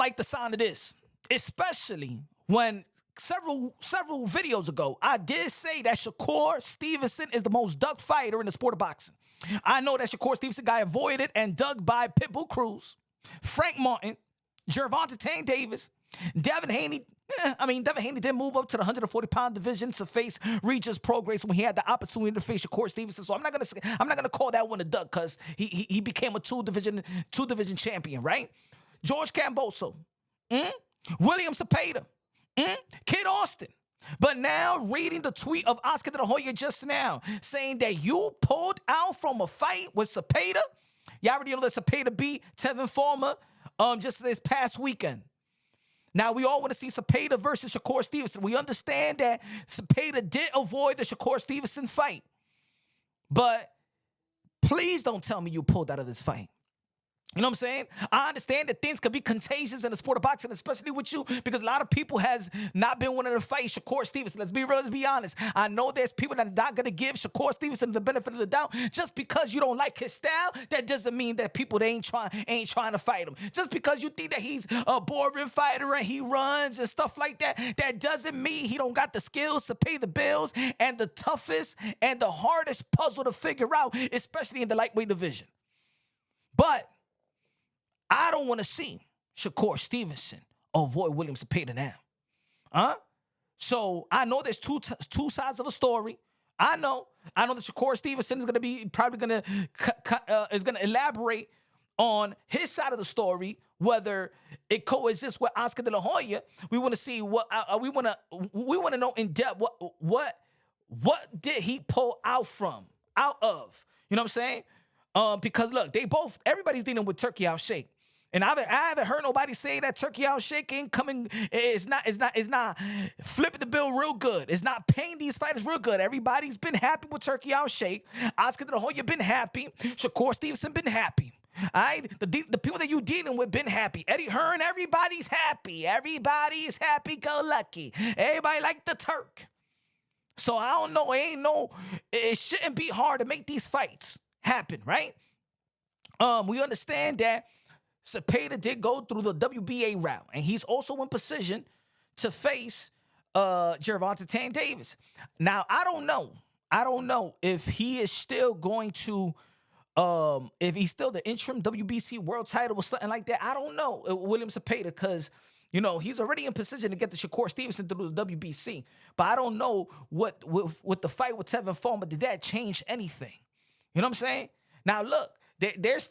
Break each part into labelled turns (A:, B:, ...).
A: like the sound of this, especially when several videos ago I did say that Shakur Stevenson is the most dug fighter in the sport of boxing. I know that Shakur Stevenson got avoided and dug by Pitbull Cruz, Frank Martin, Gervonta Tank Davis, Devin Haney. Devin Haney did move up to the 140-pound division to face Regis Prograis when he had the opportunity to face Shakur Stevenson. So I'm not gonna call that one a duck because he became a two division champion, right? George Camboso, William Zepeda, Kid Austin. But now reading the tweet of Oscar De La Hoya just now saying that you pulled out from a fight with Zepeda. Y'all already know that Zepeda beat Tevin Farmer just this past weekend. Now, we all want to see Zepeda versus Shakur Stevenson. We understand that Zepeda did avoid the Shakur Stevenson fight. But please don't tell me you pulled out of this fight. You know what I'm saying? I understand that things could be contagious in the sport of boxing, especially with you, because a lot of people has not been wanting to fight Shakur Stevenson. Let's be real, let's be honest. I know there's people that are not going to give Shakur Stevenson the benefit of the doubt. Just because you don't like his style, that doesn't mean that people they ain't trying to fight him. Just because you think that he's a boring fighter and he runs and stuff like that, that doesn't mean he don't got the skills to pay the bills and the toughest and the hardest puzzle to figure out, especially in the lightweight division. But I don't want to see Shakur Stevenson avoid William Zepeda now. So I know there's two sides of a story. I know that Shakur Stevenson is going to be probably going to is going to elaborate on his side of the story, whether it coexists with Oscar De La Hoya. We want to see what we want to know in depth what did he pull out of. You know what I'm saying? Because look, everybody's dealing with Turkey out shake. And I haven't heard nobody say that Turkey out shake ain't coming. It's not flipping the bill real good. It's not paying these fighters real good. Everybody's been happy with Turkey out shake. Oscar De La Hoya been happy. Shakur Stevenson been happy. All right, the people that you dealing with been happy. Eddie Hearn, everybody's happy. Everybody's happy go lucky. Everybody like the Turk. So I don't know. It shouldn't be hard to make these fights happen, right? We understand that Zepeda did go through the WBA route, and he's also in position to face Gervonta Tank Davis. Now, I don't know if he is still going to, if he's still the interim WBC world title or something like that. I don't know, William Zepeda, because he's already in position to get the Shakur Stevenson through the WBC. But I don't know what with the fight with Tevin Farmer, did that change anything? You know what I'm saying? Now, look. There's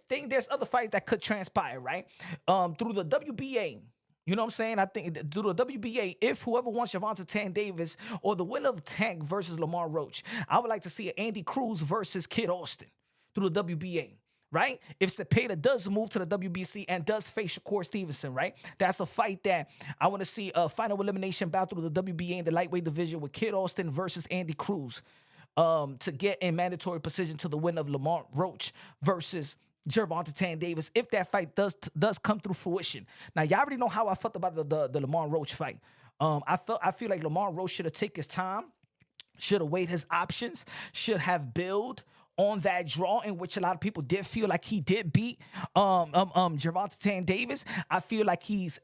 A: other fights that could transpire, right? Through the WBA, you know what I'm saying? I think through the WBA, if whoever wants Gervonta Tank Davis or the winner of Tank versus Lamar Roach, I would like to see Andy Cruz versus Kid Austin through the WBA, right? If Zepeda does move to the WBC and does face Shakur Stevenson, right? That's a fight that I want to see a final elimination bout through the WBA in the lightweight division with Kid Austin versus Andy Cruz. To get in mandatory precision to the win of Lamar Roach versus Gervonta Tank Davis, if that fight does come through fruition. Now, y'all already know how I felt about the Lamar Roach fight. I feel like Lamar Roach should have taken his time, should have weighed his options, should have built on that draw in which a lot of people did feel like he did beat Gervonta Tank Davis. I feel like he's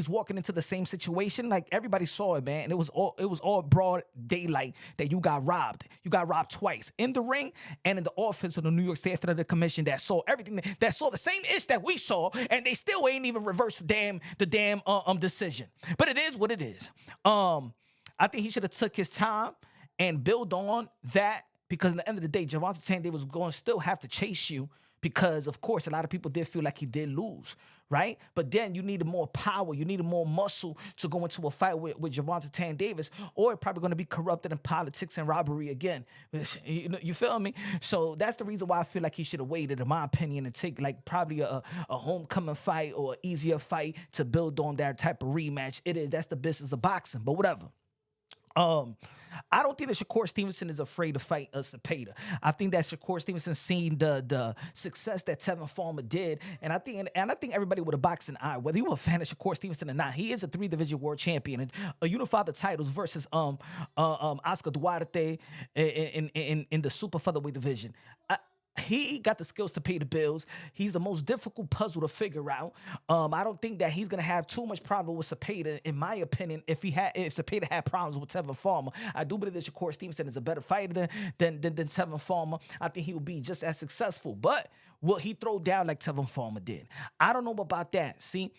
A: walking into the same situation. Like everybody saw it, man, and it was all broad daylight that you got robbed. You got robbed twice in the ring and in the office of the New York State Athletic Commission that saw everything, that saw the same ish that we saw, and they still ain't even reversed the damn decision. But it is what it is. I think he should have took his time and build on that. Because at the end of the day, Gervonta Tank Davis was going to still have to chase you because, of course, a lot of people did feel like he did lose, right? But then you needed more power. You needed more muscle to go into a fight with Gervonta Tank Davis, or it's probably going to be corrupted in politics and robbery again. You feel me? So that's the reason why I feel like he should have waited, in my opinion, and take like probably a homecoming fight or an easier fight to build on that type of rematch. That's the business of boxing, but whatever. I don't think that Shakur Stevenson is afraid to fight Zepeda. I think that Shakur Stevenson seen the success that Tevin Farmer did, and I think everybody with a boxing eye, whether you were a fan of Shakur Stevenson or not, he is a 3-division world champion and unified the titles versus Oscar Duarte in the super featherweight division. he got the skills to pay the bills. He's the most difficult puzzle to figure out. I don't think that he's gonna have too much problem with Zepeda, in my opinion. If Zepeda had problems with Tevin Farmer, I do believe that Shakur Stevenson is a better fighter than Tevin Farmer. I think he will be just as successful, but will he throw down like Tevin Farmer did? I don't know about that. See,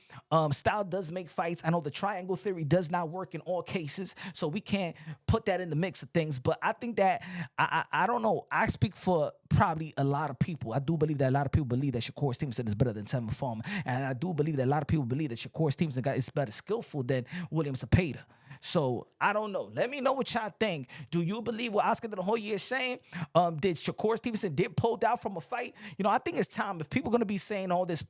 A: style does make fights. I know the triangle theory does not work in all cases, so we can't put that in the mix of things. But I think that I don't know. I speak for probably a lot of people. I do believe that a lot of people believe that Shakur Stevenson is better than Tevin Farmer, and I do believe that a lot of people believe that Shakur Stevenson is better skillful than William Zepeda. So I don't know. Let me know what y'all think. Do you believe what Oscar De La Hoya is saying? Did Shakur Stevenson did pulled out from a fight? You know, I think it's time. If people are gonna be saying all this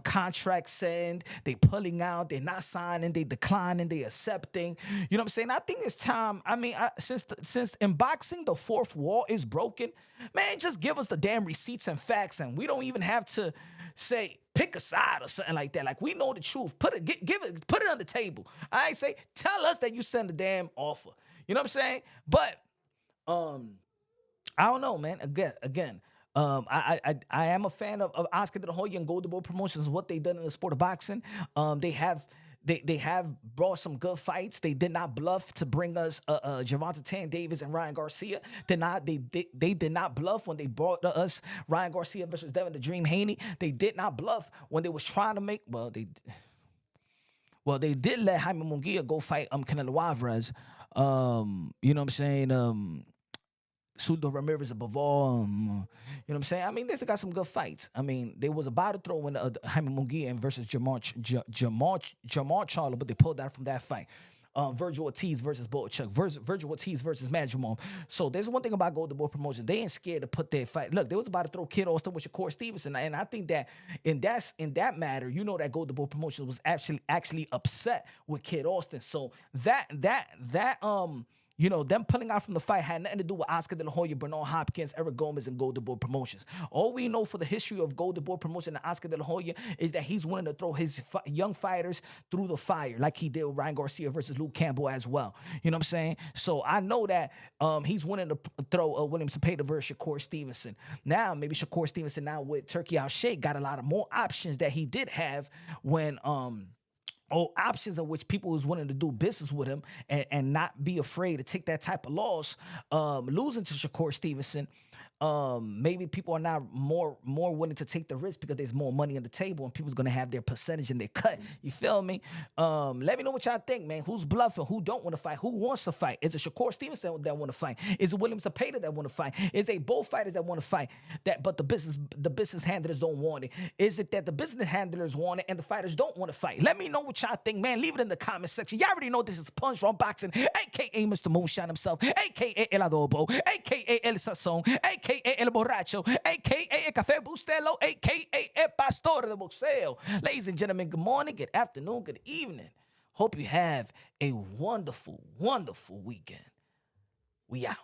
A: contract send, they pulling out, they're not signing, they declining, they accepting. You know what I'm saying? I think it's time. I mean, since in boxing the fourth wall is broken, man, just give us the damn receipts and facts, and we don't even have to say pick a side or something like that. Like, we know the truth. Put it on the table. I say, tell us that you send a damn offer. You know what I'm saying? But I don't know, man. Again. I am a fan of Oscar De La Hoya and Golden Boy Promotions. What they done in the sport of boxing. They have brought some good fights. They did not bluff to bring us Gervonta Tan Davis and Ryan Garcia. They did not bluff when they brought us Ryan Garcia versus Devin the Dream Haney. They did not bluff when they was trying to make they did let Jaime Munguia go fight Canelo Alvarez. You know what I'm saying? Sudo Ramirez above all. You know what I'm saying? I mean, they still got some good fights. I mean, they was about to throw in Jaime Munguia versus Jamar Charlo, but they pulled out from that fight. Virgil Ortiz versus Boachuk, Virgil Ortiz versus Madrimon. So there's one thing about Golden Boy Promotion. They ain't scared to put their fight. Look, they was about to throw Kid Austin with Shakur Stevenson. And I think that in that matter, you know that Golden Boy Promotion was actually upset with Kid Austin. So that you know, them pulling out from the fight had nothing to do with Oscar De La Hoya, Bernard Hopkins, Eric Gomez, and Golden Boy Promotions. All we know for the history of Golden Boy Promotion and Oscar De La Hoya is that he's willing to throw his young fighters through the fire, like he did with Ryan Garcia versus Luke Campbell as well. You know what I'm saying? So I know that he's willing to throw William Zepeda versus Shakur Stevenson. Now, maybe Shakur Stevenson now with Turkey Al Sheikh got a lot of more options that he did have when options in which people was willing to do business with him and not be afraid to take that type of loss. Losing to Shakur Stevenson, maybe people are now more willing to take the risk because there's more money on the table and people's gonna have their percentage and their cut. You feel me? Let me know what y'all think, man. Who's bluffing? Who don't want to fight? Who wants to fight? Is it Shakur Stevenson that want to fight? Is it William Zepeda that want to fight? Is they both fighters that want to fight? But the business handlers don't want it? Is it that the business handlers want it and the fighters don't want to fight? Let me know what y'all think, man. Leave it in the comment section. Y'all already know this is Punch Drunk Boxing, aka Mr. Moonshine himself, aka El Adobo, aka El Sazón, aka El Borracho, aka El Café Bustelo, aka El Pastor de Boxeo. Ladies and gentlemen, good morning, good afternoon, good evening. Hope you have a wonderful, wonderful weekend. We out.